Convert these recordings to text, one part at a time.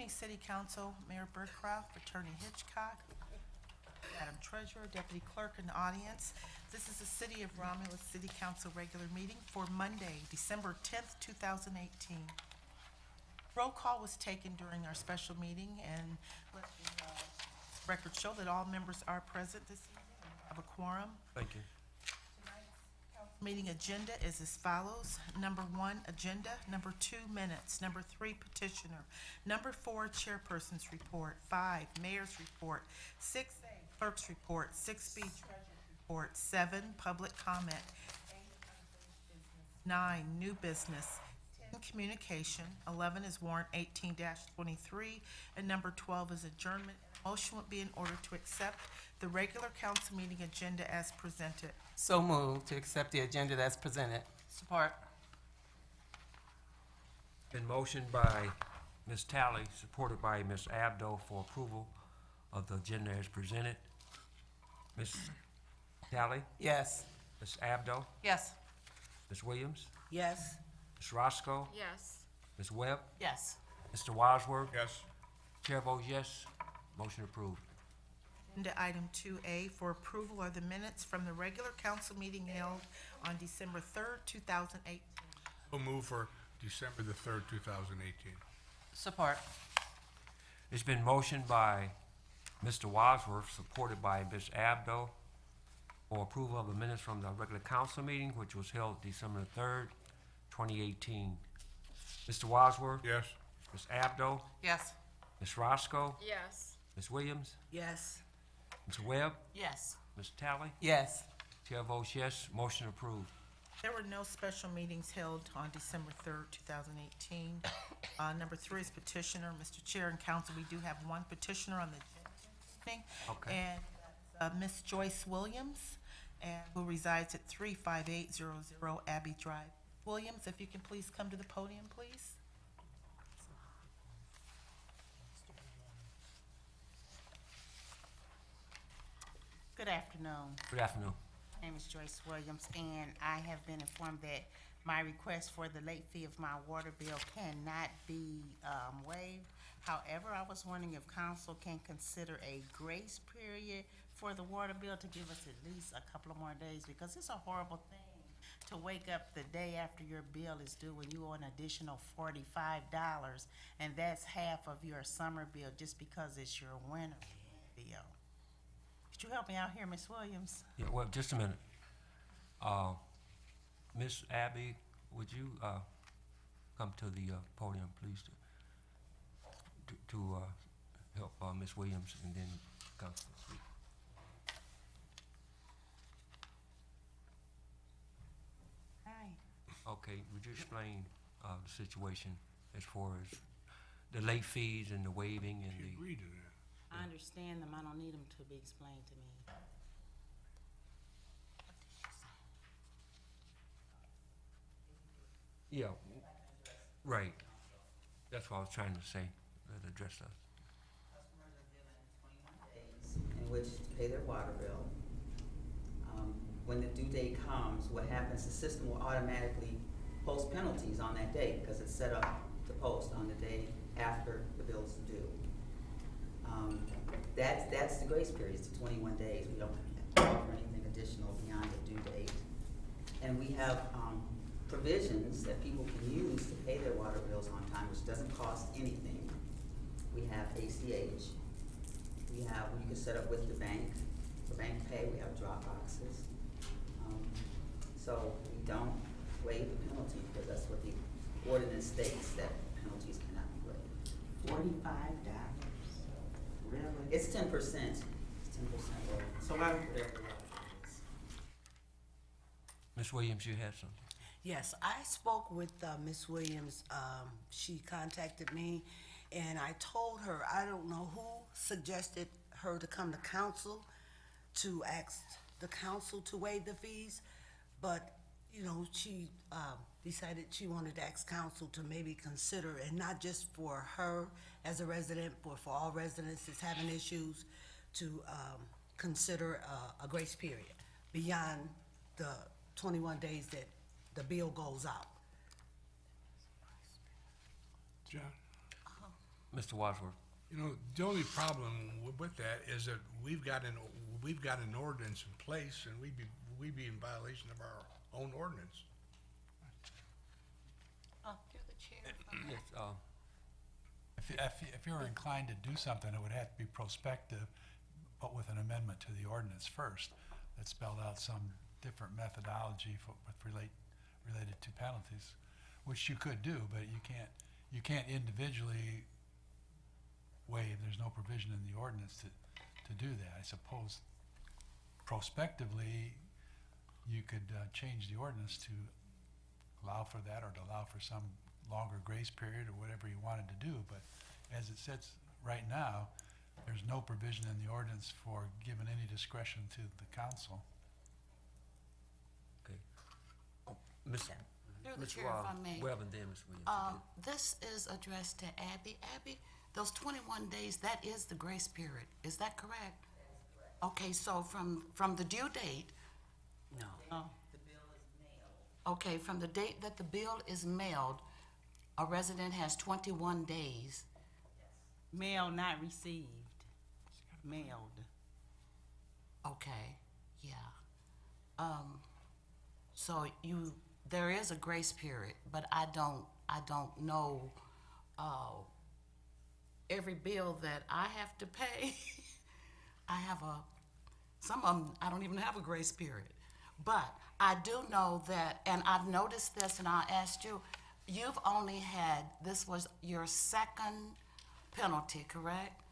Evening City Council, Mayor Birdcraft, Attorney Hitchcock, Madam Treasurer, Deputy Clerk in the audience. This is the City of Romulus City Council regular meeting for Monday, December 10th, 2018. Roll call was taken during our special meeting, and let the record show that all members are present this evening and have a quorum. Thank you. Meeting agenda is as follows. Number 1, agenda. Number 2, minutes. Number 3, petitioner. Number 4, chairperson's report. 5, mayor's report. 6A, clerk's report. 6B, treasurer's report. 7, public comment. 8, unfinished business. 9, new business. 10, communication. 11 is warrant 18-23, and number 12 is adjournment. Motion would be in order to accept the regular council meeting agenda as presented. So moved to accept the agenda that's presented. Support. Been motioned by Ms. Talley, supported by Ms. Abdo for approval of the agenda as presented. Ms. Talley, Yes. Ms. Abdo, Yes. Ms. Williams, Yes. Ms. Roscoe, Yes. Ms. Webb, Yes. Mr. Wadsworth. Yes. Chair votes yes. Motion approved. Agenda item 2A for approval are the minutes from the regular council meeting held on December 3rd, 2018. We'll move for December the 3rd, 2018. Support. It's been motioned by Mr. Wadsworth, supported by Ms. Abdo, for approval of the minutes from the regular council meeting, which was held December the 3rd, 2018. Mr. Wadsworth? Yes. Ms. Abdo? Yes. Ms. Roscoe? Yes. Ms. Williams? Yes. Ms. Webb? Yes. Ms. Talley? Yes. Chair votes yes. Motion approved. There were no special meetings held on December 3rd, 2018. Number 3 is petitioner. Mr. Chair and council, we do have one petitioner on the agenda this evening. Okay. And that's Ms. Joyce Williams, and who resides at 35800 Abbey Drive. Williams, if you can please come to the podium, please. Good afternoon. Good afternoon. My name is Joyce Williams, and I have been informed that my request for the late fee of my water bill cannot be waived. However, I was wondering if council can consider a grace period for the water bill to give us at least a couple of more days, because it's a horrible thing to wake up the day after your bill is due and you owe an additional $45, and that's half of your summer bill just because it's your winter bill. Could you help me out here, Ms. Williams? Yeah, well, just a minute. Miss Abby, would you come to the podium, please, to help Miss Williams, and then Councilman speak. Hi. Okay, would you explain the situation as far as the late fees and the waiving and She the? agreed to that. I understand them. I don't need them to be explained to me. Yeah, right. That's what I was trying to say, that address us. Customers are given 21 days in which to pay their water bill. When the due date comes, what happens, the system will automatically post penalties on that day because it's set up to post on the day after the bill is due. That's the grace period, it's the 21 days. We don't offer anything additional beyond the due date. And we have provisions that people can use to pay their water bills on time, which doesn't cost anything. We have ACH. We have, you can set up with your bank, for bank pay. We have drop boxes. So we don't waive the penalty because that's what the ordinance states, that penalties cannot be waived. $45. Really? It's 10%. It's 10% over. So why? Whatever the law is. Ms. Williams, you had something? Yes, I spoke with Ms. Williams. She contacted me, and I told her, I don't know who suggested her to come to council to ask the council to waive the fees, but, you know, she decided she wanted to ask council to maybe consider, and not just for her as a resident, but for all residents that's having issues, to consider a grace period beyond the 21 days that the bill goes out. John? Mr. Wadsworth. You know, the only problem with that is that we've got an ordinance in place, and we'd be in violation of our own ordinance. Through the chair. Yes, If you were inclined to do something, it would have to be prospective, but with an amendment to the ordinance first that spelled out some different methodology related to penalties, which you could do, but you can't individually waive. There's no provision in the ordinance to do that. I suppose prospectively, you could change the ordinance to allow for that, or to allow for some longer grace period, or whatever you wanted to do, but as it sits right now, there's no provision in the ordinance for giving any discretion to the council. okay. Oh, Ms. Through the Ms. chair, if I may. Webb and then Ms. Williams. This is addressed to Abby. Abby, those 21 days, that is the grace period. Is that correct? Okay, so from the due date, No. okay, from the date that the bill is mailed, a resident has 21 days. Mail not received, mailed. Okay, yeah. So there is a grace period, but I don't know, every bill that I have to pay, some of them, I don't even have a grace period. But I do know that, and I've noticed this, and I asked you, you've only had, this was your second penalty, correct?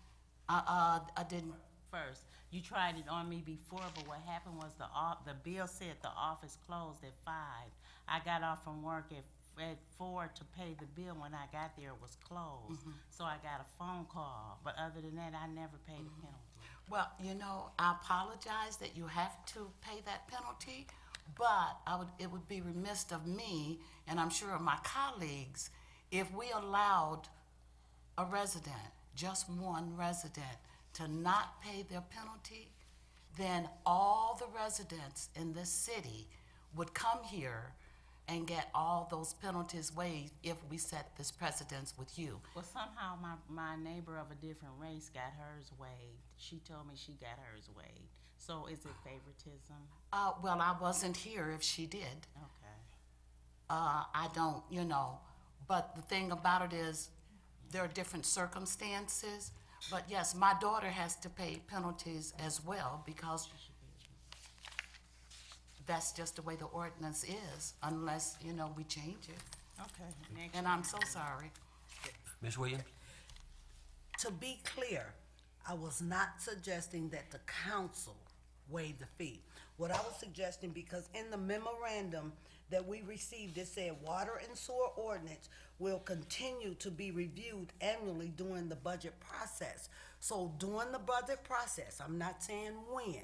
I didn't, First, you tried it on me before, but what happened was the bill said the office closed at 5. I got off from work at 4 to pay the bill. When I got there, it was closed. So I got a phone call, but other than that, I never paid a penalty. well, I apologize that you have to pay that penalty, but it would be remiss of me, and I'm sure of my colleagues, if we allowed a resident, just one resident, to not pay their penalty, then all the residents in this city would come here and get all those penalties waived if we set this precedence with you. Well, somehow my neighbor of a different race got hers waived. She told me she got hers waived. So is it favoritism? Well, I wasn't here if she did. Okay. I don't, but the thing about it is, there are different circumstances. But yes, my daughter has to pay penalties as well, because that's just the way the ordinance is, unless, we change it. Okay. Next And I'm so sorry. Ms. Williams? To be clear, I was not suggesting that the council waive the fee. What I was suggesting, because in the memorandum that we received, it said water and sewer ordinance will continue to be reviewed annually during the budget process. So during the budget process, I'm not saying when,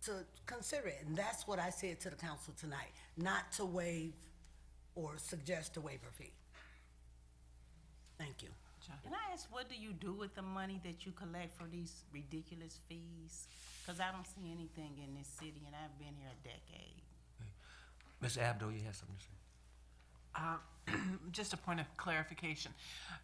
to consider it. And that's what I said to the council tonight, not to waive or suggest a waiver fee. Thank you. Can I ask, what do you do with the money that you collect for these ridiculous fees? Because I don't see anything in this city, and I've been here a decade. Ms. Abdo, you have something to say? Just a point of clarification.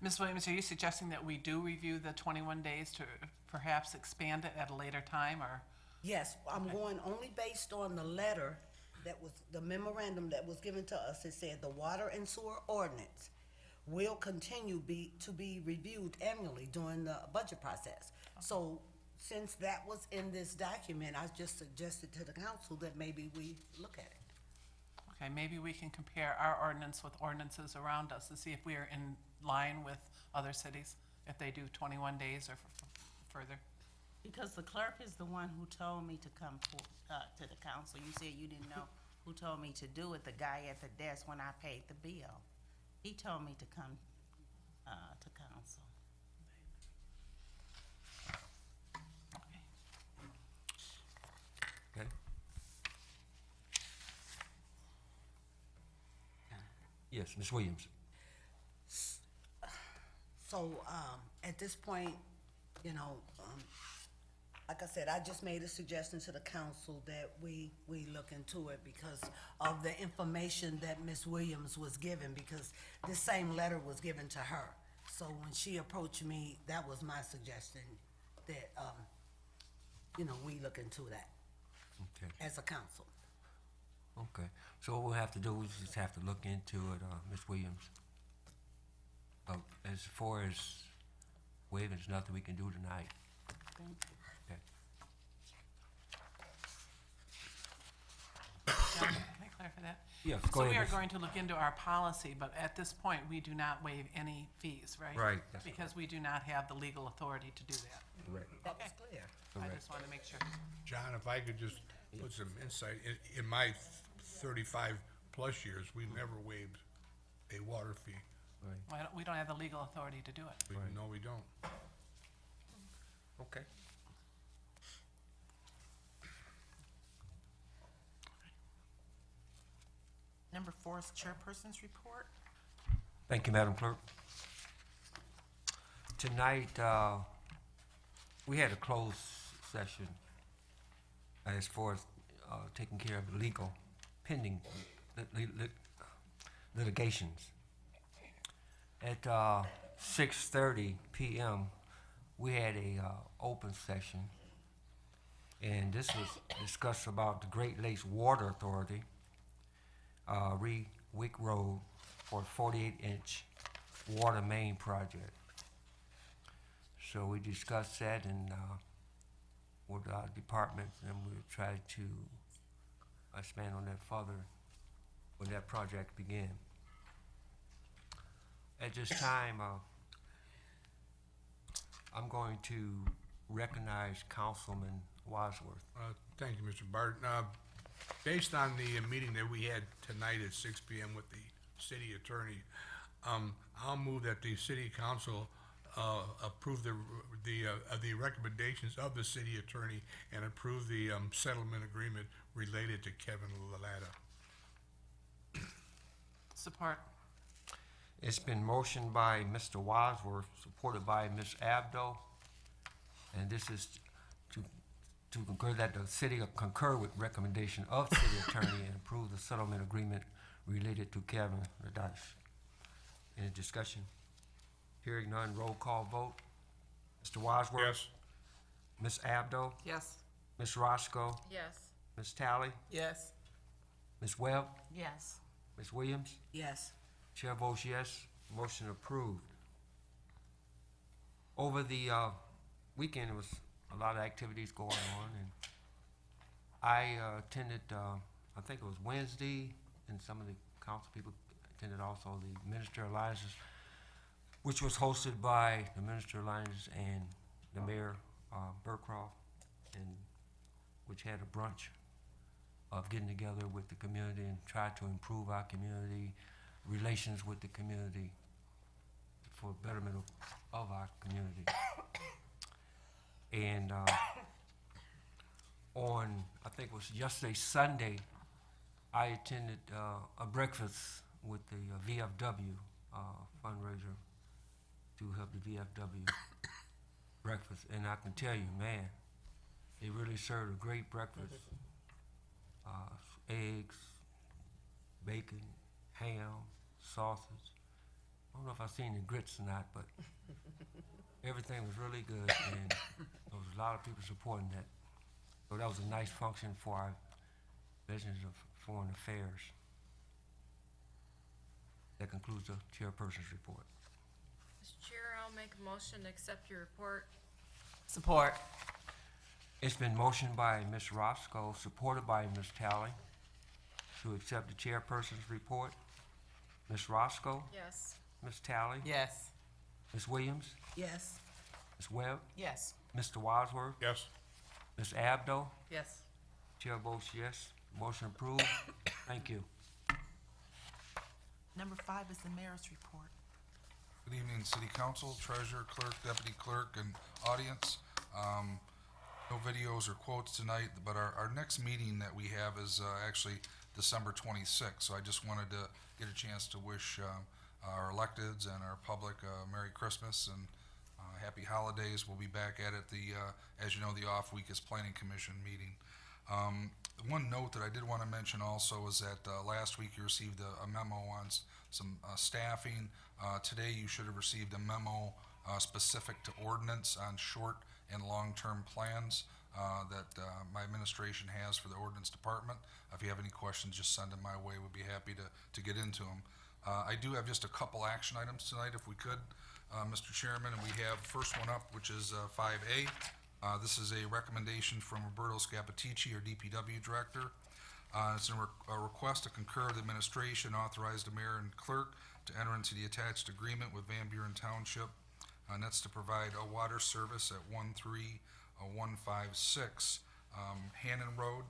Ms. Williams, are you suggesting that we do review the 21 days to perhaps expand it at a later time, or? Yes, I'm going only based on the letter that was, the memorandum that was given to us. It said the water and sewer ordinance will continue to be reviewed annually during the budget process. So since that was in this document, I just suggested to the council that maybe we look at it. Okay, maybe we can compare our ordinance with ordinances around us to see if we are in line with other cities, if they do 21 days or further. Because the clerk is the one who told me to come to the council. You said you didn't know who told me to do it, the guy at the desk when I paid the bill. He told me to come to council. Okay. Yes, Ms. Williams. So, at this point, like I said, I just made a suggestion to the council that we look into it because of the information that Ms. Williams was given, because this same letter was given to her. So when she approached me, that was my suggestion, that, we look into that Okay, as a council. okay. So what we'll have to do, we just have to look into it, Ms. Williams. As far as waiving, there's nothing we can do tonight. Okay. John, can I clarify that? Yes, go So we ahead, are Ms. going to look into our policy, but at this point, we do not waive any fees, right? Right, that's Because we do not have the legal authority to do that. Correct. That was clear. I Correct. just wanted to make sure. John, if I could just put some insight, in my 35-plus years, we never waived a water fee. We don't have the legal authority to do it. Right. No, we don't. Okay. Number 4 is chairperson's report. Thank you, Madam Clerk. Tonight, we had a closed session as far as taking care of legal pending litigations. At 6:30 p.m., we had a open session, and this was discussed about the Great Lakes Water Authority, Wick Road, for a 48-inch water main project. So we discussed that and with our departments, and we tried to expand on that further when that project began. At this time, I'm going to recognize Councilman Wadsworth. Thank you, Mr. Barton. Based on the meeting that we had tonight at 6 p.m. with the city attorney, I'll move that the city council approve the recommendations of the city attorney and approve the settlement agreement related to Kevin Lalata. Support. It's been motioned by Mr. Wadsworth, supported by Ms. Abdo, and this is to concur that the city concur with recommendation of city attorney and approve the settlement agreement related to Kevin Lalata. Any discussion? Hearing none, roll call vote. Mr. Wadsworth? Yes. Ms. Abdo? Yes. Ms. Roscoe? Yes. Ms. Talley? Yes. Ms. Webb? Yes. Ms. Williams? Yes. Chair votes yes, motion approved. Over the weekend, there was a lot of activities going on, and I attended, I think it was Wednesday, and some of the council people attended also the Minister Alliances, which was hosted by the Minister Alliances and the Mayor Burcroft, and which had a brunch of getting together with the community and try to improve our community relations with the community for betterment of our community. And on, I think it was yesterday, Sunday, I attended a breakfast with the VFW fundraiser to help the VFW breakfast. And I can tell you, man, they really served a great breakfast. Eggs, bacon, ham, sausage. I don't know if I've seen the grits or not, but everything was really good, and there was a lot of people supporting that. So that was a nice function for our Division of Foreign Affairs. That concludes the chairperson's report. Mr. Chair, I'll make a motion to accept your report. Support. It's been motioned by Ms. Roscoe, supported by Ms. Talley, to accept the chairperson's report. Ms. Roscoe, Yes. Ms. Talley, Yes. Ms. Williams, Yes. Ms. Webb, Yes. Mr. Wadsworth, Yes. Ms. Abdo. Yes. Chair votes yes. Motion approved. Thank you. Number 5 is the mayor's report. Good evening, City Council, Treasurer, Clerk, Deputy Clerk, and audience. No videos or quotes tonight, but our next meeting that we have is actually December 26th. So I just wanted to get a chance to wish our electeds and our public Merry Christmas and Happy Holidays. We'll be back at it. As you know, the off week is Planning Commission meeting. The one note that I did want to mention also is that last week you received a memo on some staffing. Today you should have received a memo specific to ordinance on short and long-term plans that my administration has for the ordinance department. If you have any questions, just send them my way. We'd be happy to get into them. I do have just a couple action items tonight, if we could, Mr. Chairman, and we have first one up, which is 5A. This is a recommendation from Roberto Scapitici, our DPW Director. It's a request to concur the administration, authorize the mayor and clerk to enter into the attached agreement with Van Buren Township, and that's to provide a water service at 13156 Hannon Road,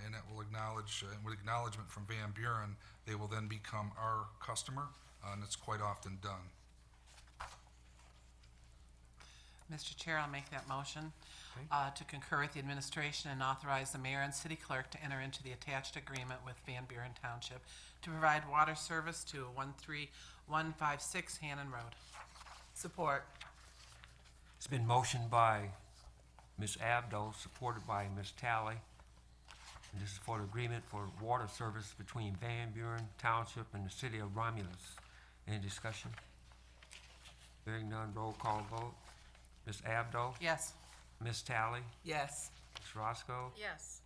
and it will acknowledge, with acknowledgement from Van Buren, they will then become our customer, and it's quite often done. Mr. Chair, I'll make that motion to concur with the administration and authorize the mayor and city clerk to enter into the attached agreement with Van Buren Township to provide water service to 13156 Hannon Road. Support. It's been motioned by Ms. Abdo, supported by Ms. Talley. And this is for the agreement for water service between Van Buren Township and the city of Romulus. Any discussion? Hearing none, roll call vote. Ms. Abdo? Yes. Ms. Talley? Yes. Ms. Roscoe? Yes.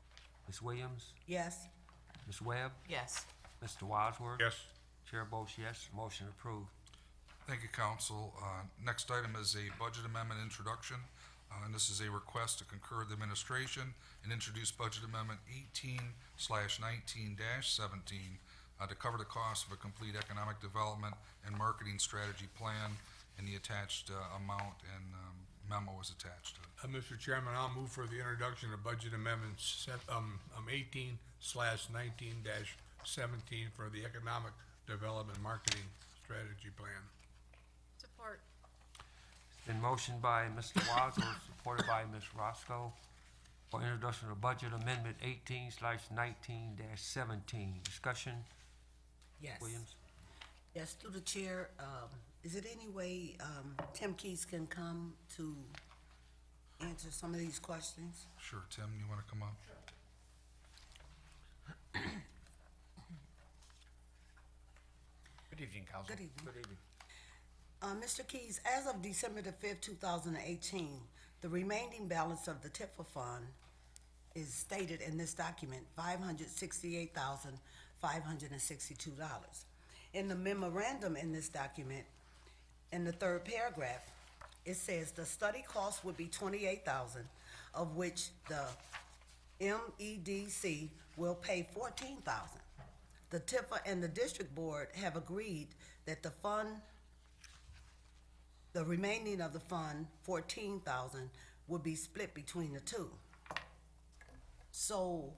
Ms. Williams? Yes. Ms. Webb? Yes. Mr. Wadsworth? Yes. Chair votes yes, motion approved. Thank you, council. Next item is a budget amendment introduction. And this is a request to concur with the administration and introduce budget amendment 18/19-17 to cover the cost of a complete economic development and marketing strategy plan, and the attached amount and memo is attached to it. Mr. Chairman, I'll move for the introduction of budget amendment 18/19-17 for the economic development marketing strategy plan. Support. It's been motioned by Mr. Wadsworth, supported by Ms. Roscoe, for introduction of budget amendment 18/19-17. Discussion, Yes. Williams? Yes, through the chair, is it any way, Tim Keys can come to answer some of these questions? Sure, Tim, you want to come up? Good evening, Council. Good evening. Good evening. Mr. Keys, as of December the 5th, 2018, the remaining balance of the TIFA fund is stated in this document, $568,562. In the memorandum in this document, in the third paragraph, it says the study cost would be $28,000, of which the MEDC will pay $14,000. The TIFA and the district board have agreed that the remaining of the fund, $14,000, would be split between the two. So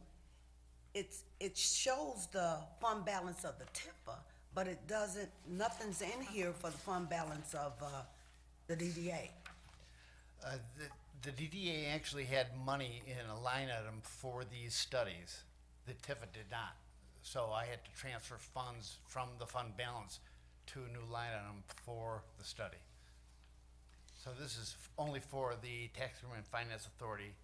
it shows the fund balance of the TIFA, but it doesn't, nothing's in here for the fund balance of the DDA. The DDA actually had money in a line item for these studies. The TIFA did not. So I had to transfer funds from the fund balance to a new line item for the study. So this is only for the Tax Increment Finance Authority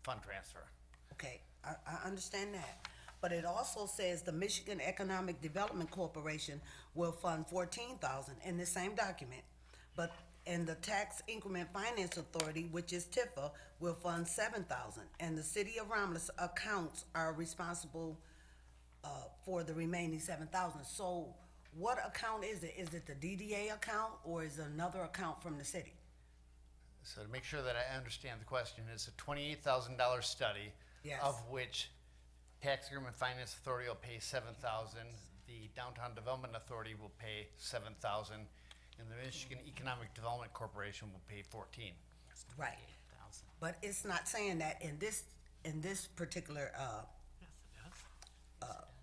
fund transfer. Okay, I understand that. But it also says the Michigan Economic Development Corporation will fund $14,000 in the same document. And the Tax Increment Finance Authority, which is TIFA, will fund $7,000. And the city of Romulus accounts are responsible for the remaining $7,000. So what account is it? Is it the DDA account or is it another account from the city? So to make sure that I understand the question, it's a $28,000 study. Yes. Of which Tax Increment Finance Authority will pay $7,000, the Downtown Development Authority will pay $7,000, and the Michigan Economic Development Corporation will pay $14,000. Right. But it's not saying that in this particular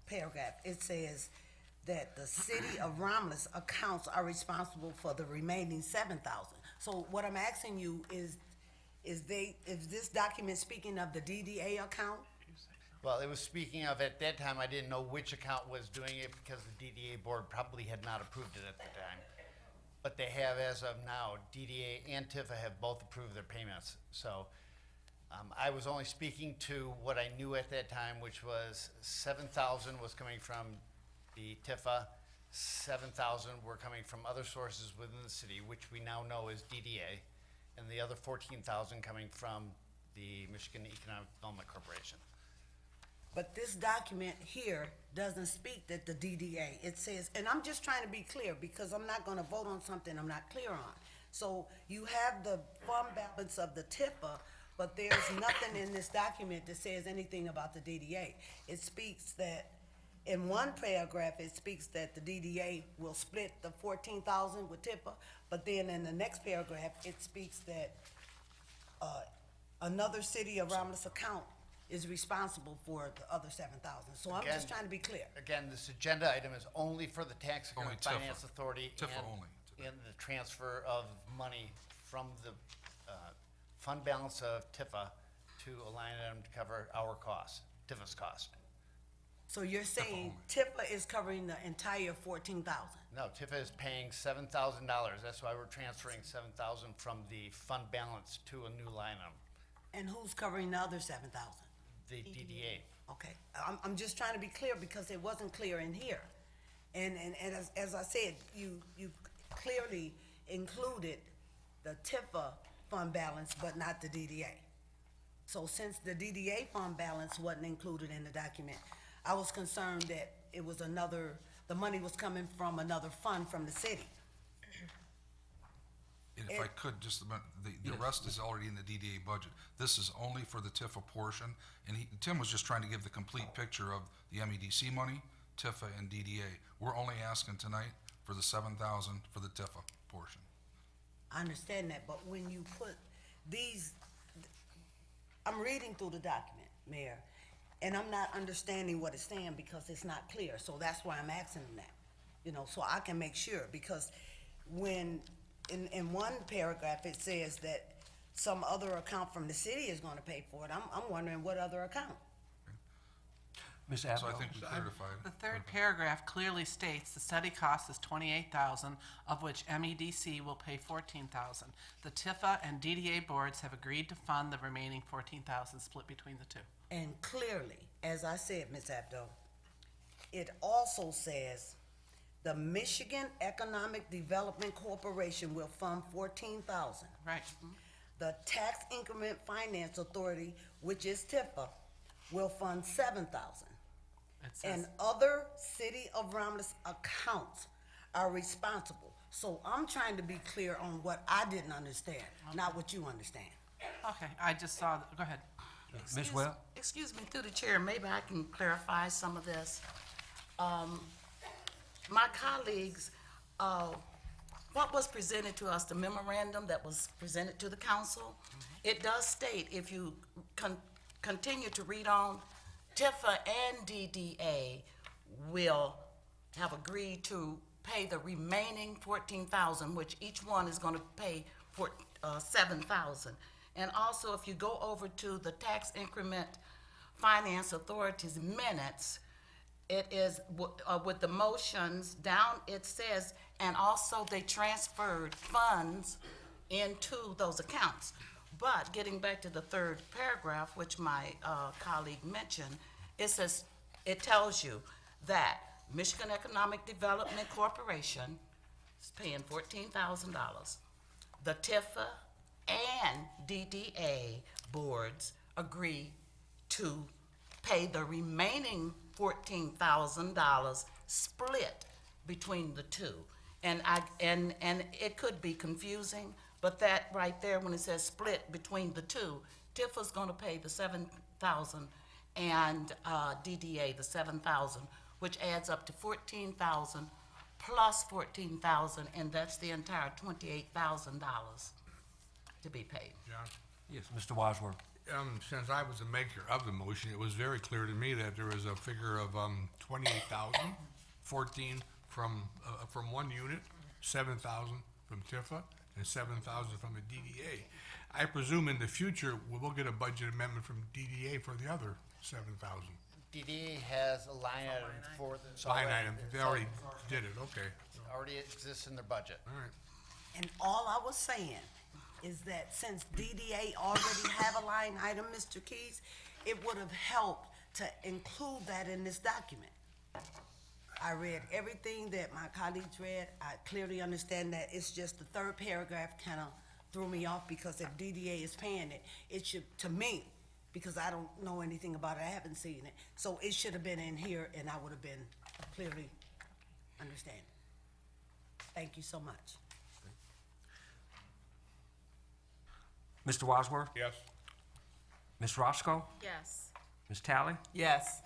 paragraph. It says that the city of Romulus accounts are responsible for the remaining $7,000. So what I'm asking you is this document speaking of the DDA account? Well, it was speaking of, at that time, I didn't know which account was doing it because the DDA board probably had not approved it at the time. But they have, as of now, DDA and TIFA have both approved their payments. So I was only speaking to what I knew at that time, which was 7,000 was coming from the Tifa, 7,000 were coming from other sources within the city, which we now know is DDA, and the other 14,000 coming from the Michigan Economic Development Corporation. But this document here doesn't speak that the DDA, it says, and I'm just trying to be clear, because I'm not gonna vote on something I'm not clear on. So you have the fund balance of the TIFA, but there's nothing in this document that says anything about the DDA. It speaks that, in one paragraph, it speaks that the DDA will split the 14,000 with TIFA, but then in the next paragraph, it speaks that, another city of Romulus account is responsible for the other 7,000. So I'm just Again- trying to be clear. Again, this agenda item is only for the Tax Only Increment TIFA. Finance Authority TIFA and, only. and the transfer of money from the fund balance of TIFA to a line item to cover our cost, TIFA's cost. So you're saying TIFA is covering the entire 14,000? No, TIFA is paying $7,000. That's why we're transferring 7,000 from the fund balance to a new line item, And who's covering the other 7,000? the DDA. Okay, I'm just trying to be clear because it wasn't clear in here. And as I said, you clearly included the TIFA fund balance, but not the DDA. So since the DDA fund balance wasn't included in the document, I was concerned that it was the money was coming from another fund from the city. And if I could, just a minute, the rest is already in the DDA budget. This is only for the TIFA portion, and Tim was just trying to give the complete picture of the MEDC money, TIFA, and DDA. We're only asking tonight for the 7,000 for the TIFA portion. I understand that, but when you put these, I'm reading through the document, Mayor, and I'm not understanding what it's saying because it's not clear, so that's why I'm asking them that. You know, so I can make sure, because when, in one paragraph, it says that some other account from the city is gonna pay for it, I'm wondering what other account? Ms. So I Abdo? think we clarified. The third paragraph clearly states the study cost is $28,000, of which MEDC will pay $14,000. The TIFA and DDA boards have agreed to fund the remaining $14,000 split between the two. And clearly, as I said, Ms. Abdo, it also says the Michigan Economic Development Corporation will fund 14,000. Right. The Tax Increment Finance Authority, which is TIFA, will fund 7,000. It says, And other City of Romulus accounts are responsible. So I'm trying to be clear on what I didn't understand, not what you understand. okay, I just saw, go ahead. Ms. Webb? Excuse me, through the chair, maybe I can clarify some of this. My colleagues, what was presented to us, the memorandum that was presented to the council, it does state, if you continue to read on, TIFA and DDA will have agreed to pay the remaining 14,000, which each one is gonna pay for 7,000. And also, if you go over to the Tax Increment Finance Authority's minutes, it is, with the motions down, it says, and also they transferred funds into those accounts. But getting back to the third paragraph, which my colleague mentioned, it says, it tells you that Michigan Economic Development Corporation is paying $14,000. The TIFA and DDA boards agree to pay the remaining $14,000 split between the two. And it could be confusing, but that right there, when it says split between the two, TIFA's gonna pay the 7,000 and DDA the 7,000, which adds up to 14,000 plus 14,000, and that's the entire $28,000 to be paid. John? Yes, Mr. Wadsworth. Since I was the maker of the motion, it was very clear to me that there was a figure of 28,000, 14 from one unit, 7,000 from TIFA, and 7,000 from the DDA. I presume in the future, we will get a budget amendment from DDA for the other 7,000. DDA has a line item for this. Line item, they already did it, okay. Already exists in their budget. All right. And all I was saying is that since DDA already have a line item, Mr. Keys, it would have helped to include that in this document. I read everything that my colleagues read. I clearly understand that. It's just the third paragraph kind of threw me off, because if DDA is paying it, it should, to me, because I don't know anything about it, I haven't seen it, so it should have been in here and I would have been clearly understanding. Thank you so much. Mr. Wadsworth? Yes. Ms. Roscoe? Yes. Ms. Tally? Yes.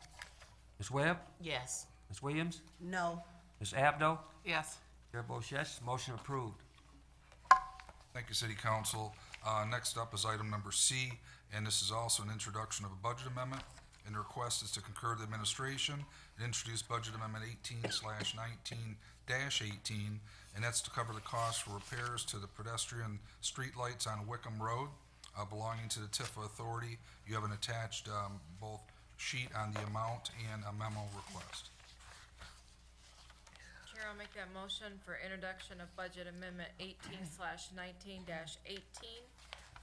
Ms. Webb? Yes. Ms. Williams? No. Ms. Abdo? Yes. Chair votes yes, motion approved. Thank you, City Council. Next up is item number C, and this is also an introduction of a budget amendment. And the request is to concur the administration and introduce budget amendment 18/19-18, and that's to cover the cost for repairs to the pedestrian streetlights on Wickham Road belonging to the Tifa Authority. You have an attached both sheet on the amount and a memo request. Chair, I'll make that motion for introduction of budget amendment 18/19-18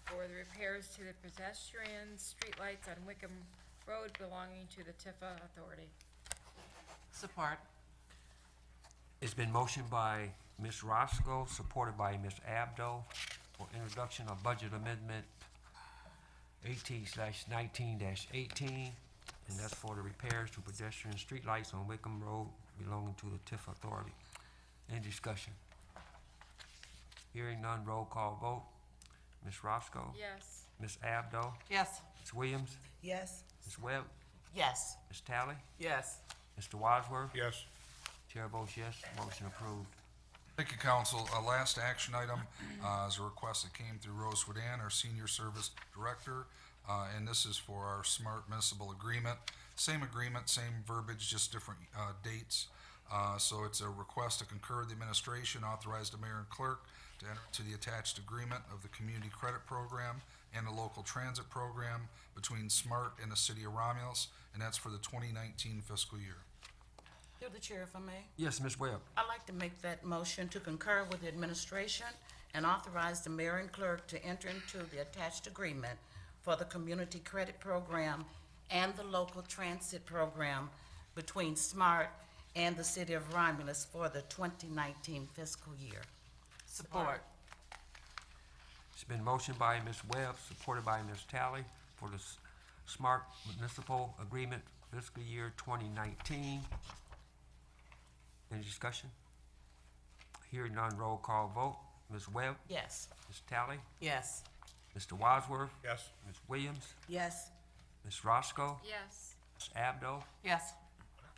for the repairs to the pedestrian streetlights on Wickham Road belonging to the Tifa Authority. Support. It's been motioned by Ms. Roscoe, supported by Ms. Abdo, for introduction of budget amendment 18/19-18, and that's for the repairs to pedestrian streetlights on Wickham Road belonging to the TIF Authority. Any discussion? Hearing none, roll call vote. Ms. Roscoe? Yes. Ms. Abdo? Yes. Ms. Williams? Yes. Ms. Webb? Yes. Ms. Tally? Yes. Mr. Wadsworth? Yes. Chair votes yes, motion approved. Thank you, Council. Last action item is a request that came through Rose Wadan, our Senior Service Director, and this is for our Smart Municipal Agreement. Same agreement, same verbiage, just different dates. So it's a request to concur the administration, authorize the mayor and clerk to enter into the attached agreement of the Community Credit Program and the Local Transit Program between SMART and the City of Romulus, and that's for the 2019 fiscal year. Through the chair, if I may. Yes, Ms. Webb. I'd like to make that motion to concur with the administration and authorize the mayor and clerk to enter into the attached agreement for the Community Credit Program and the Local Transit Program between SMART and the City of Romulus for the 2019 fiscal year. Support. It's been motioned by Ms. Webb, supported by Ms. Tally, for the Smart Municipal Agreement fiscal year 2019. Any discussion? Hearing none, roll call vote. Ms. Webb? Yes. Ms. Tally? Yes. Mr. Wadsworth? Yes. Ms. Williams? Yes. Ms. Roscoe? Yes. Ms. Abdo? Yes.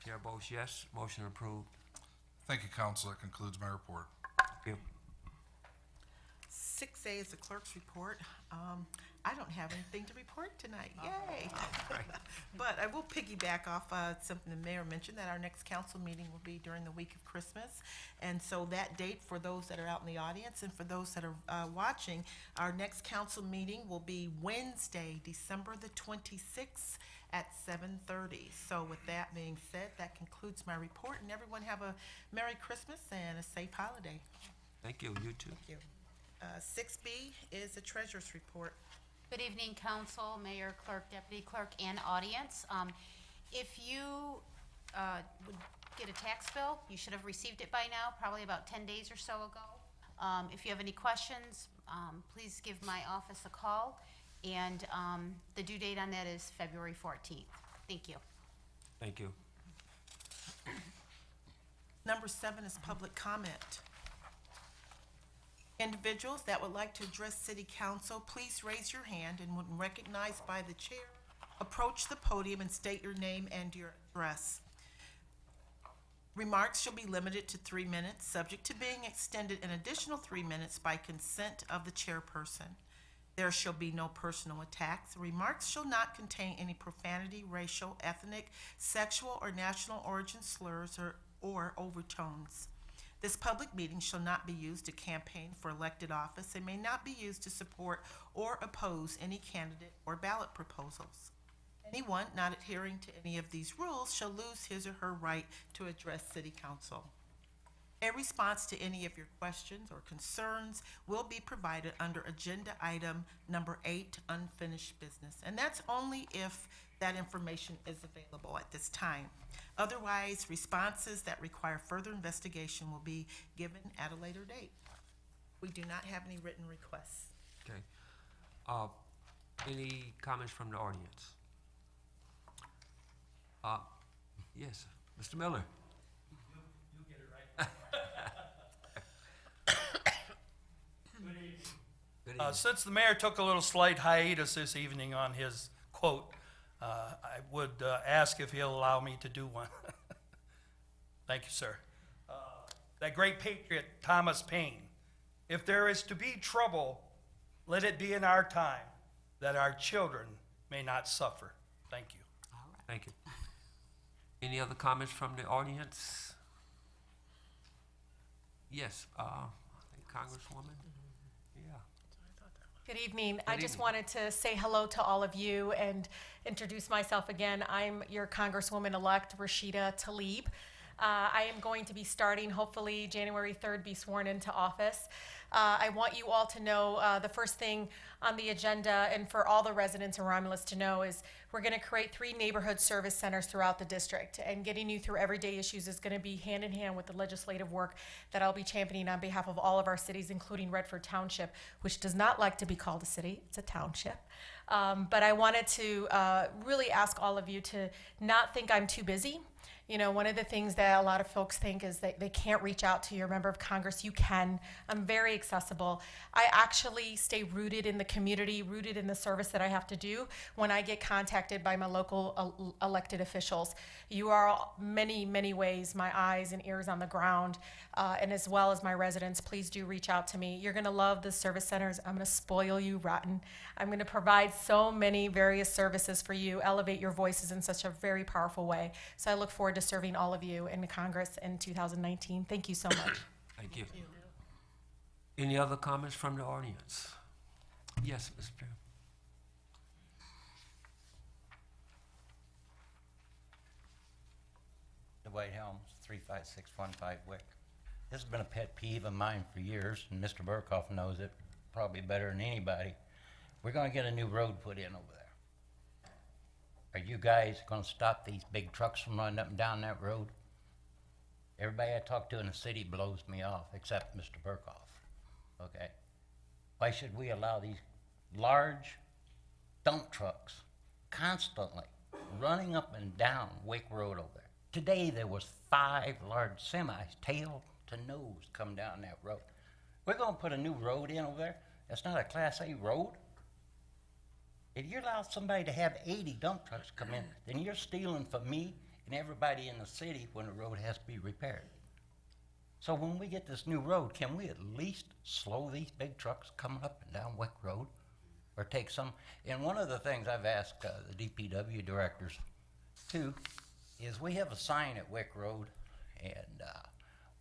Chair votes yes, motion approved. Thank you, Council. That concludes my report. Thank you. 6A is the clerk's report. I don't have anything to report tonight, yay. But I will piggyback off something the mayor mentioned, that our next council meeting will be during the week of Christmas. And so that date, for those that are out in the audience and for those that are watching, our next council meeting will be Wednesday, December the 26th at 7:30. So with that being said, that concludes my report, and everyone have a Merry Christmas and a safe holiday. Thank you, you too. Thank you. 6B is the treasurer's report. Good evening, council, mayor, clerk, deputy clerk, and audience. If you would get a tax bill, you should have received it by now, probably about 10 days or so ago. If you have any questions, please give my office a call, and the due date on that is February 14th. Thank you. Thank you. Number 7 is public comment. Individuals that would like to address city council, please raise your hand, and when recognized by the chair, approach the podium and state your name and your address. Remarks shall be limited to 3 minutes, subject to being extended an additional 3 minutes by consent of the chairperson. There shall be no personal attacks. Remarks shall not contain any profanity, racial, ethnic, sexual, or national origin slurs or overtones. This public meeting shall not be used to campaign for elected office and may not be used to support or oppose any candidate or ballot proposals. Anyone not adhering to any of these rules shall lose his or her right to address city council. A response to any of your questions or concerns will be provided under agenda item number 8, unfinished business. And that's only if that information is available at this time. Otherwise, responses that require further investigation will be given at a later date. We do not have any written requests. Okay. Any comments from the audience? Yes, Mr. Miller. Good evening. Since the mayor took a little slight hiatus this evening on his quote, I would ask if he'll allow me to do one. Thank you, sir. That great patriot, Thomas Paine, if there is to be trouble, let it be in our time, that our children may not suffer. Thank you. Thank you. Any other comments from the audience? Yes, I think Congresswoman? Yeah. Good evening. I just evening. wanted to say hello to all of you and introduce myself again. I'm your Congresswoman-elect, Rashida Tlaib. I am going to be starting, hopefully, January 3rd, be sworn into office. I want you all to know the first thing on the agenda, and for all the residents of Romulus to know, is we're going to create 3 neighborhood service centers throughout the district. And getting you through everyday issues is going to be hand in hand with the legislative work that I'll be championing on behalf of all of our cities, including Redford Township, which does not like to be called a city. It's a township. But I wanted to really ask all of you to not think I'm too busy. You know, one of the things that a lot of folks think is that they can't reach out to your member of Congress. You can. I'm very accessible. I actually stay rooted in the community, rooted in the service that I have to do when I get contacted by my local elected officials. You are many, many ways my eyes and ears on the ground, and as well as my residents. Please do reach out to me. You're going to love the service centers. I'm going to spoil you rotten. I'm going to provide so many various services for you, elevate your voices in such a very powerful way. So I look forward to serving all of you in Congress in 2019. Thank you so much. Thank you. Any other comments from the audience? Yes, Mr. Chair. Dwight Helms, 35615 Wick. This has been a pet peeve of mine for years, and Mr. Burkhoff knows it probably better than anybody. We're gonna get a new road put in over there. Are you guys gonna stop these big trucks from running up and down that road? Everybody I talk to in the city blows me off, except Mr. Burkhoff, okay? Why should we allow these large dump trucks constantly running up and down Wick Road over there? Today, there was 5 large semis, tail to nose, come down that road. We're gonna put a new road in over there? That's not a Class A road? If you allow somebody to have 80 dump trucks come in, then you're stealing from me and everybody in the city when the road has to be repaired. So when we get this new road, can we at least slow these big trucks coming up and down Wick Road? Or take some, and one of the things I've asked the DPW directors too, is we have a sign at Wick Road and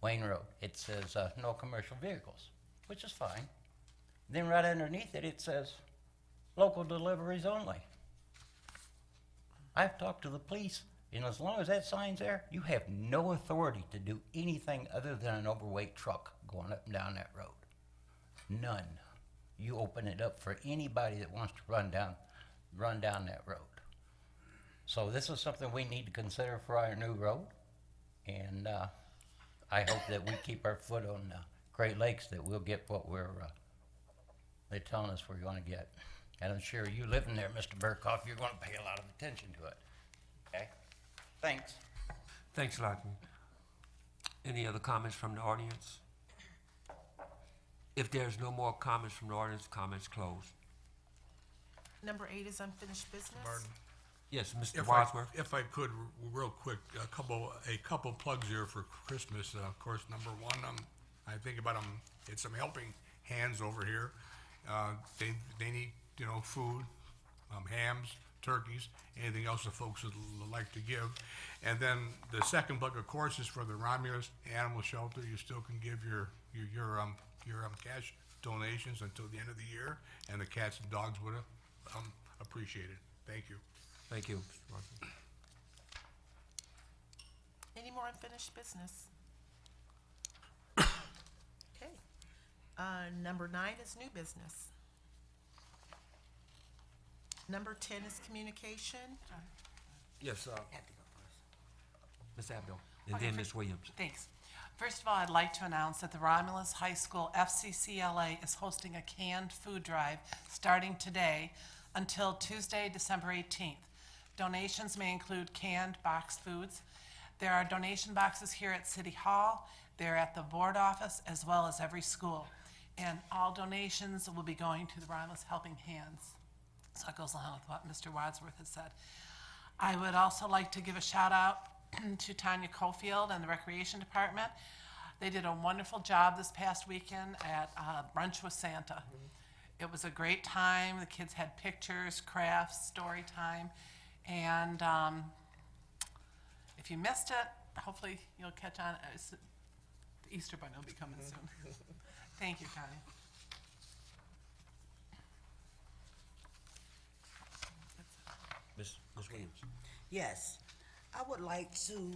Wayne Road. It says no commercial vehicles, which is fine. Then right underneath it, it says local deliveries only. I've talked to the police, and as long as that sign's there, you have no authority to do anything other than an overweight truck going up and down that road. None. You open it up for anybody that wants to run down that road. So this is something we need to consider for our new road, and I hope that we keep our foot on Great Lakes, that we'll get what they're telling us we're going to get. And I'm sure you living there, Mr. Burkhoff, you're going to pay a lot of attention to it. Okay? Thanks. Thanks a lot. Any other comments from the audience? If there's no more comments from the audience, comments closed. Number 8 is unfinished business. Martin? Yes, Mr. If Wadsworth? If I could, real quick, a couple plugs here for Christmas. Of course, number one, I think about it's some helping hands over here. They need, food, hams, turkeys, anything else the folks would like to give. And then the second plug, of course, is for the Romulus Animal Shelter. You still can give your cash donations until the end of the year, and the cats and dogs would appreciate it. Thank you. Thank you, Mr. Wadsworth. Any more unfinished business? Number 9 is new business. Number 10 is communication. Yes, Ms. Abdo, and Okay, then Ms. Williams. Thanks. First of all, I'd like to announce that the Romulus High School FCCLA is hosting a canned food drive starting today until Tuesday, December 18th. Donations may include canned boxed foods. There are donation boxes here at City Hall. They're at the board office as well as every school. And all donations will be going to the Romulus Helping Hands. So it goes along with what Mr. Wadsworth has said. I would also like to give a shout out to Tanya Cofield and the Recreation Department. They did a wonderful job this past weekend at Brunch with Santa. It was a great time. The kids had pictures, crafts, story time, and if you missed it, hopefully you'll catch on. The Easter Bunny will be coming soon. Thank you, Connie. Ms. Williams. Yes, I would like to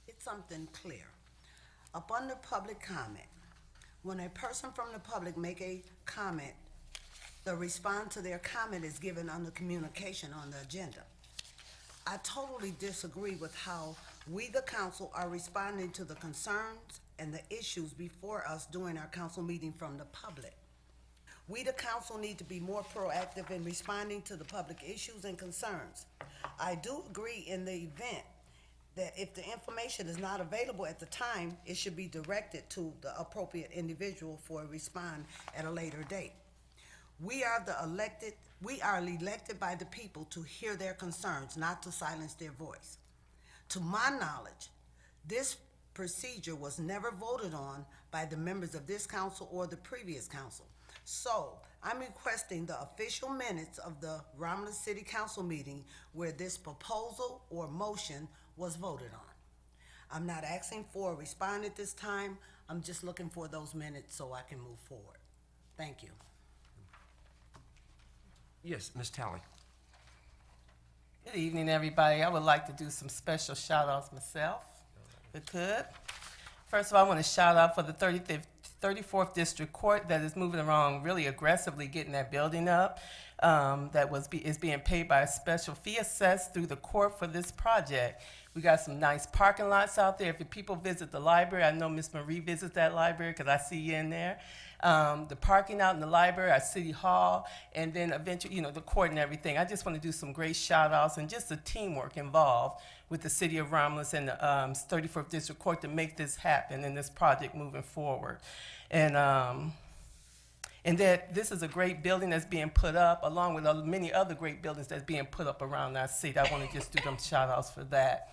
get something clear. Up under public comment, when a person from the public make a comment, the response to their comment is given under communication on the agenda. I totally disagree with how we, the council, are responding to the concerns and the issues before us during our council meeting from the public. We, the council, need to be more proactive in responding to the public issues and concerns. I do agree in the event that if the information is not available at the time, it should be directed to the appropriate individual for a response at a later date. We are elected by the people to hear their concerns, not to silence their voice. To my knowledge, this procedure was never voted on by the members of this council or the previous council. So I'm requesting the official minutes of the Romulus City Council meeting where this proposal or motion was voted on. I'm not asking for a response at this time. I'm just looking for those minutes so I can move forward. Thank you. Yes, Ms. Talley. Good evening, everybody. I would like to do some special shout-outs myself, if I could. First of all, I want to shout out for the 34th District Court that is moving around really aggressively getting that building up. Is being paid by a special fee assessed through the court for this project. We got some nice parking lots out there. If people visit the library, I know Miss Marie visits that library because I see you in there. The parking out in the library at City Hall, and then eventually, the court and everything. I just want to do some great shout outs and just the teamwork involved with the City of Romulus and the 34th District Court to make this happen and this project moving forward. And that this is a great building that's being put up, along with many other great buildings that's being put up around our city. I want to just do them shout outs for that.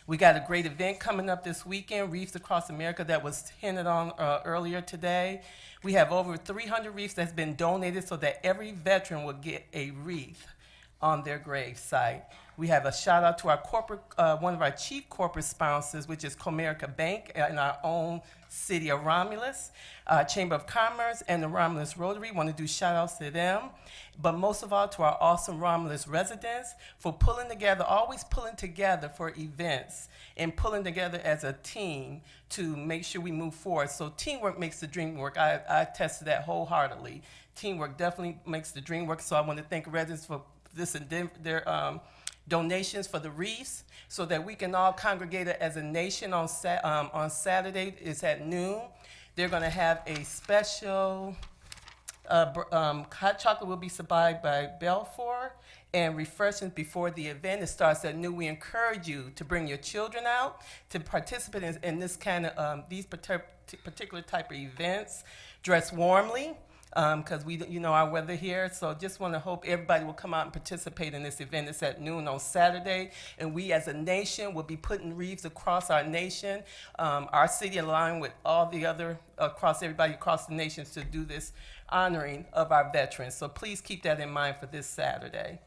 We got a great event coming up this weekend, Reefs Across America, that was hinted on earlier today. We have over 300 reefs that's been donated so that every veteran will get a wreath on their grave site. We have a shout out to our corporate, one of our chief corporate sponsors, which is Comerica Bank in our own city of Romulus, Chamber of Commerce, and the Romulus Rotary. Want to do shout outs to them. But most of all to our awesome Romulus residents for pulling together, always pulling together for events and pulling together as a team to make sure we move forward. So teamwork makes the dream work. I attest to that wholeheartedly. Teamwork definitely makes the dream work. So I want to thank residents for this and their donations for the wreaths so that we can all congregate as a nation on Saturday. It's at noon. They're going to have a special hot chocolate will be supplied by Belfour and refreshments before the event. It starts at noon. We encourage you to bring your children out to participate in this kind of these particular type of events. Dress warmly. Because we, our weather here. So just want to hope everybody will come out and participate in this event. It's at noon on Saturday. And we as a nation will be putting wreaths across our nation, our city, along with all the other, everybody across the nations to do this honoring of our veterans. So please keep that in mind for this Saturday.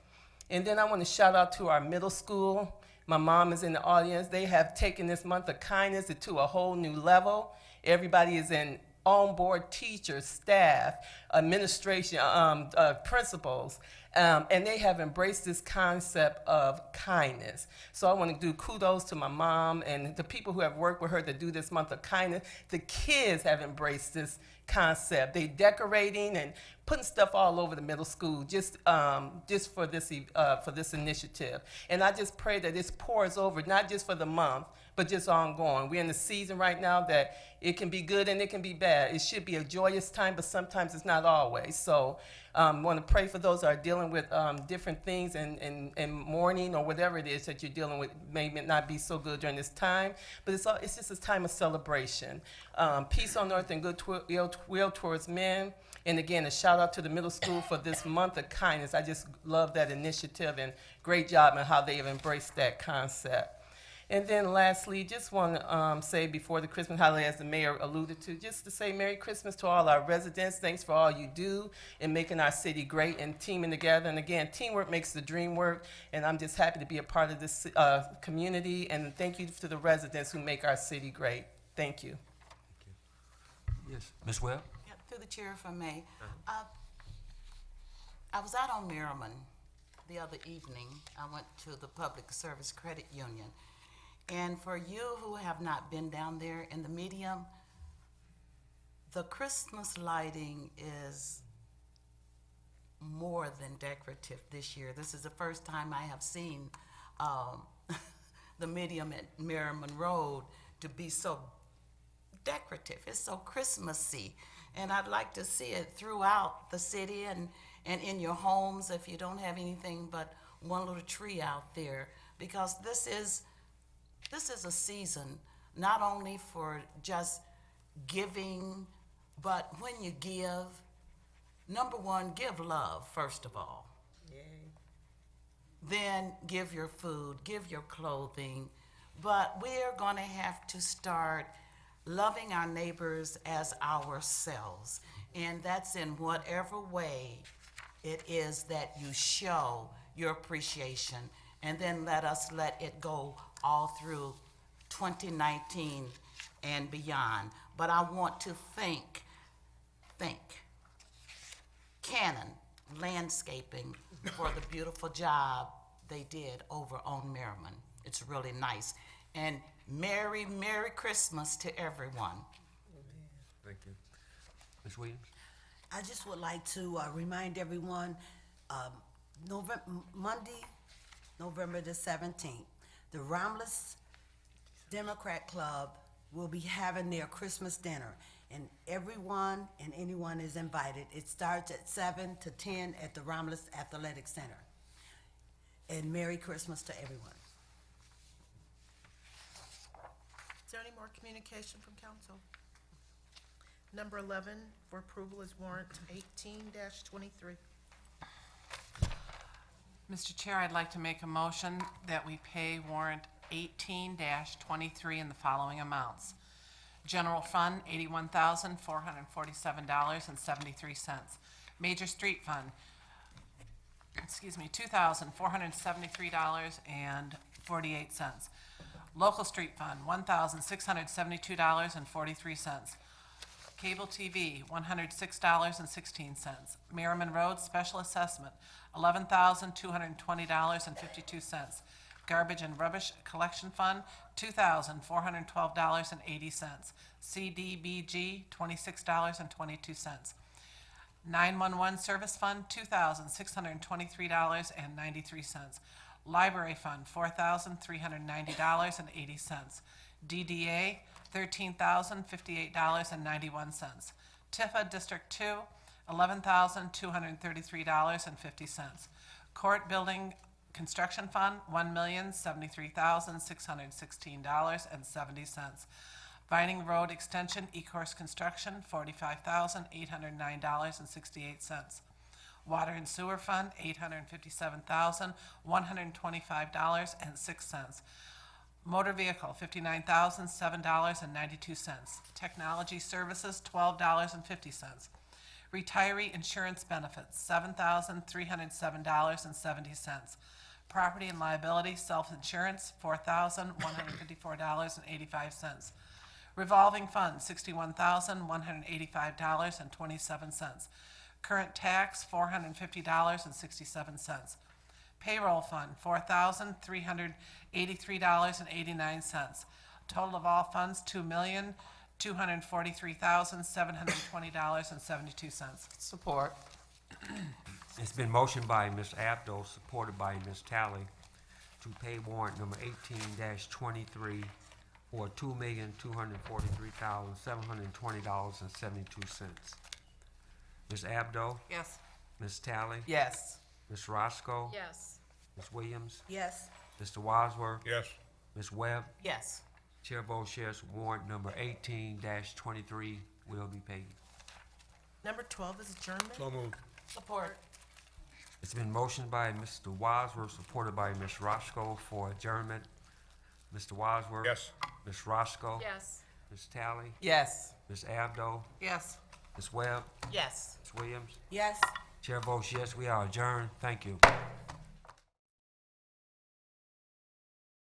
And then I want to shout out to our middle school. My mom is in the audience. They have taken this month of kindness to a whole new level. Everybody is in on board, teachers, staff, administration, principals, And they have embraced this concept of kindness. So I want to do kudos to my mom and the people who have worked with her to do this month of kindness. The kids have embraced this concept. They decorating and putting stuff all over the middle school just for this initiative. And I just pray that this pours over, not just for the month, but just ongoing. We're in the season right now that it can be good and it can be bad. It should be a joyous time, but sometimes it's not always. So I want to pray for those that are dealing with different things and mourning or whatever it is that you're dealing with. May not be so good during this time, but it's just a time of celebration. Peace on earth and goodwill towards men. And again, a shout out to the middle school for this month of kindness. I just love that initiative and great job in how they have embraced that concept. And then lastly, just want to say before the Christmas holiday, as the mayor alluded to, just to say Merry Christmas to all our residents. Thanks for all you do in making our city great and teaming together. And again, teamwork makes the dream work. And I'm just happy to be a part of this community. And thank you to the residents who make our city great. Thank you. Yes, Ms. Webb? Yep, through the chair, if I may. I was out on Merriman the other evening. I went to the Public Service Credit Union. And for you who have not been down there in the medium, the Christmas lighting is more than decorative this year. This is the first time I have seen the medium at Merriman Road to be so decorative. It's so Christmassy. And I'd like to see it throughout the city and in your homes if you don't have anything but one little tree out there, because this is a season not only for just giving, but when you give, number one, give love, first of all. Then give your food, give your clothing. But we're going to have to start loving our neighbors as ourselves. And that's in whatever way it is that you show your appreciation. And then let it go all through 2019 and beyond. But I want to thank Cannon Landscaping for the beautiful job they did over on Merriman. It's really nice. And Merry Christmas to everyone. Thank you. Ms. Williams? I just would like to remind everyone, Monday, November the 17th, the Romulus Democrat Club will be having their Christmas dinner, and everyone and anyone is invited. It starts at 7 to 10 at the Romulus Athletic Center. And Merry Christmas to everyone. Is there any more communication from council? Number 11 for approval is warrant 18-23. Mr. Chair, I'd like to make a motion that we pay warrant 18-23 in the following amounts. General Fund, $81,447.73. Major Street Fund, $2,473.48. Local Street Fund, $1,672.43. Cable TV, $106.16. Merriman Road Special Assessment, $11,220.52. Garbage and Rubbish Collection Fund, $2,412.80. CDBG, $26.22. 911 Service Fund, $2,623.93. Library Fund, $4,390.80. DDA, $13,058.91. Tifa District 2, $11,233.50. Court Building Construction Fund, $1,073,616.70. Vining Road Extension E-Course Construction, $45,809.68. Water and Sewer Fund, $857,125.06. Motor Vehicle, $59,007.92. Technology Services, $12.50. Retiree Insurance Benefits, $7,307.70. Property and Liability Self-Insurance, $4,154.85. Revolving Fund, $61,185.27. Current tax, $450.67. Payroll fund, $4,383.89. Total of all funds, $2,243,720.72. Support. It's been motioned by Ms. Abdo, supported by Ms. Tally, to pay warrant number 18-23 for $2,243,720.72. Ms. Abdo? Yes. Ms. Tally? Yes. Ms. Roscoe? Yes. Ms. Williams? Yes. Mr. Wadsworth? Yes. Ms. Webb? Yes. Chair votes yes, warrant number 18-23 will be paid. Number 12 is adjournment. So moved. Support. It's been motioned by Mr. Wadsworth, supported by Ms. Roscoe for adjournment. Mr. Wadsworth? Yes. Ms. Roscoe? Yes. Ms. Tally? Yes. Ms. Abdo? Yes. Ms. Webb? Yes. Ms. Williams? Yes. Chair votes yes, we are adjourned. Thank you.